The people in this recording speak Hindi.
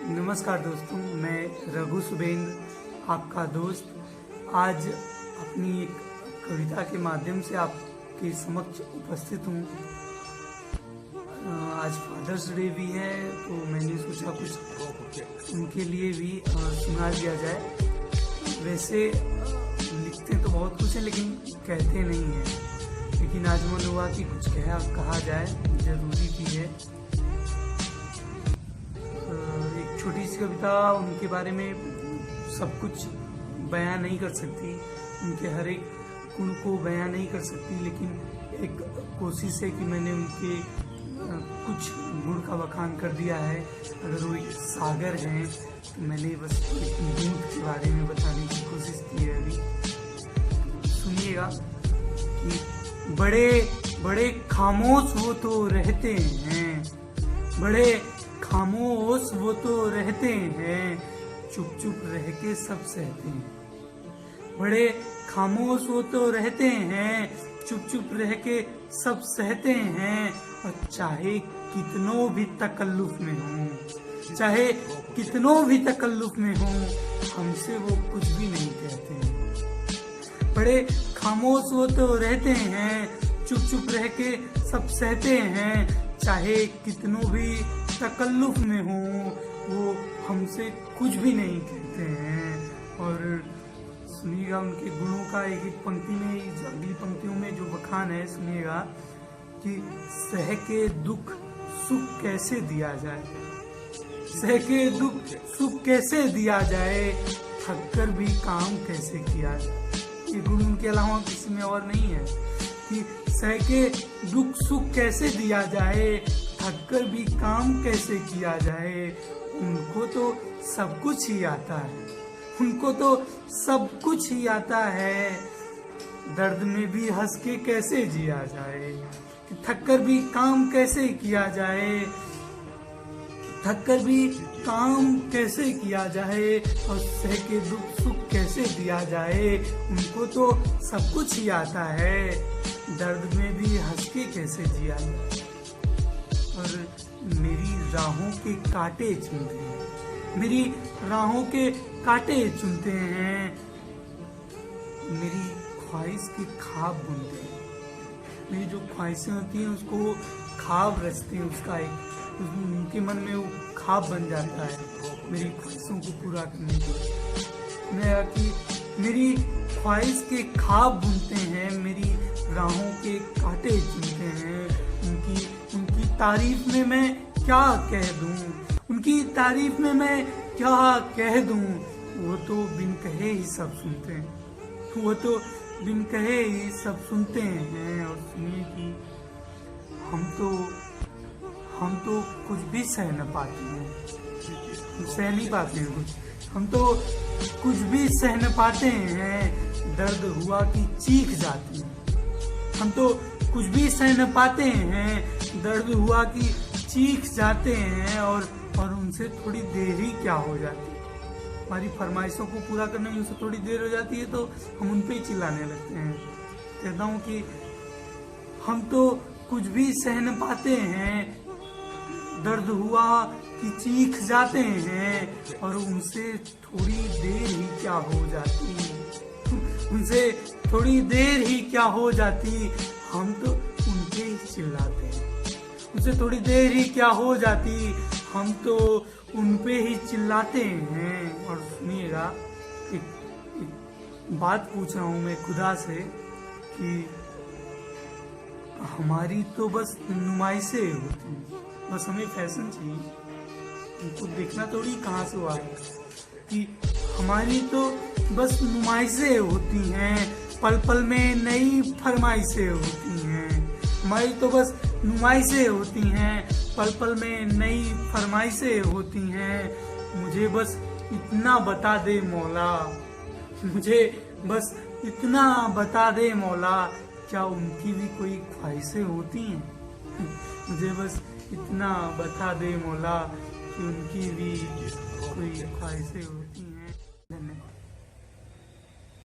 नमस्कार दोस्तों, मैं रघु सुबेंद्र आपका दोस्त आज अपनी एक कविता के माध्यम से आपके समक्ष उपस्थित हूँ। आज फादर्स डे भी है तो मैंने सोचा कुछ उनके लिए भी सुना दिया जाए। वैसे लिखते तो बहुत कुछ है लेकिन कहते नहीं हैं, लेकिन आज मन हुआ कि कुछ कहा जाए, जरूरी भी है। छोटी सी कविता उनके बारे में सब कुछ बयां नहीं कर सकती, उनके हर एक गुण को बयां नहीं कर सकती, लेकिन एक कोशिश है कि मैंने उनके कुछ गुण का बखान कर दिया है। अगर वो एक सागर हैं तो मैंने बस एक बूंद के बारे में बताने की कोशिश की है। अभी सुनिएगा कि बड़े बड़े खामोश वो तो रहते हैं, बड़े खामोश वो तो रहते हैं, चुप चुप रह के सब सहते हैं। बड़े खामोश वो तो रहते हैं, चुप चुप रह के सब सहते हैं। और चाहे कितनों भी तकल्लुफ में हों, चाहे कितनों भी तकल्लुफ में हों, हमसे वो कुछ भी नहीं कहते हैं। बड़े खामोश वो तो रहते हैं, चुप चुप रह के सब सहते हैं। चाहे कितनों भी तकल्लुफ में हो वो हमसे कुछ भी नहीं कहते हैं। और सुनिएगा उनके गुणों का एक एक पंक्ति में, अगली पंक्तियों में जो बखान है सुनिएगा कि सह के दुख सुख कैसे दिया जाए, सह के दुख सुख कैसे दिया जाए, थक कर भी काम कैसे किया जाए। ये गुण उनके अलावा किसी में और नहीं है कि सह के दुख सुख कैसे दिया जाए, थक कर भी काम कैसे किया जाए। उनको तो सब कुछ ही आता है, उनको तो सब कुछ ही आता है। दर्द में भी हंस के कैसे जिया जाए, थक कर भी काम कैसे किया जाए, थक कर भी काम कैसे किया जाए, और सह के दुख सुख कैसे दिया जाए। उनको तो सब कुछ ही आता है, दर्द में भी हंस के कैसे जिया जाए। और मेरी राहों के कांटे चुनते हैं, मेरी राहों के कांटे चुनते हैं, मेरी ख्वाहिश के ख्वाब बुनते हैं। मेरी जो ख्वाहिशें होती हैं उसको ख्वाब रचते हैं, उसका एक उनके मन में वो ख्वाब बन जाता है मेरी ख्वाहिशों को पूरा करने के। मैं कि मेरी ख्वाहिश के ख्वाब बुनते हैं, मेरी राहों के कांटे चुनते हैं। उनकी तारीफ में मैं क्या कह दूं, उनकी तारीफ में मैं क्या कह दूं। वो तो बिन कहे ही सब सुनते हैं, वो तो बिन कहे ही सब सुनते हैं। और सुनिए कि हम तो कुछ भी सह न पाते हैं, सह नहीं पाते हैं कुछ, हम तो कुछ भी सह न पाते हैं। दर्द हुआ कि चीख जाती है, हम तो कुछ भी सह न पाते हैं। दर्द हुआ कि चीख जाते हैं, और उनसे थोड़ी देर ही क्या हो जाती है। हमारी फरमाइशों को पूरा करने में उनसे थोड़ी देर हो जाती है तो हम उन पे ही चिल्लाने लगते हैं। कहता हूँ कि हम तो कुछ भी सह न पाते हैं, दर्द हुआ कि चीख जाते हैं, और उनसे थोड़ी देर ही क्या हो जाती, उनसे थोड़ी देर ही क्या हो जाती, हम तो उनके ही चिल्लाते हैं। उनसे थोड़ी देर ही क्या हो जाती, हम तो उनपे ही चिल्लाते हैं। और सुनिएगा एक बात पूछ रहा हूँ मैं खुदा से कि हमारी तो बस नुमाइशें होती हैं, बस हमें फैशन चाहिए, उनको देखना थोड़ी कहाँ से हुआ है कि हमारी तो बस नुमाइशें होती हैं, पल पल में नई फरमाइशें होती हैं। हमारी तो बस नुमाइशें होती हैं, पल पल में नई फरमाइशें होती हैं। मुझे बस इतना बता दे मौला, मुझे बस इतना बता दे मौला, क्या उनकी भी कोई ख्वाहिशें होती हैं। मुझे बस इतना बता दे मौला कि उनकी भी कोई ख्वाहिशें होती हैं।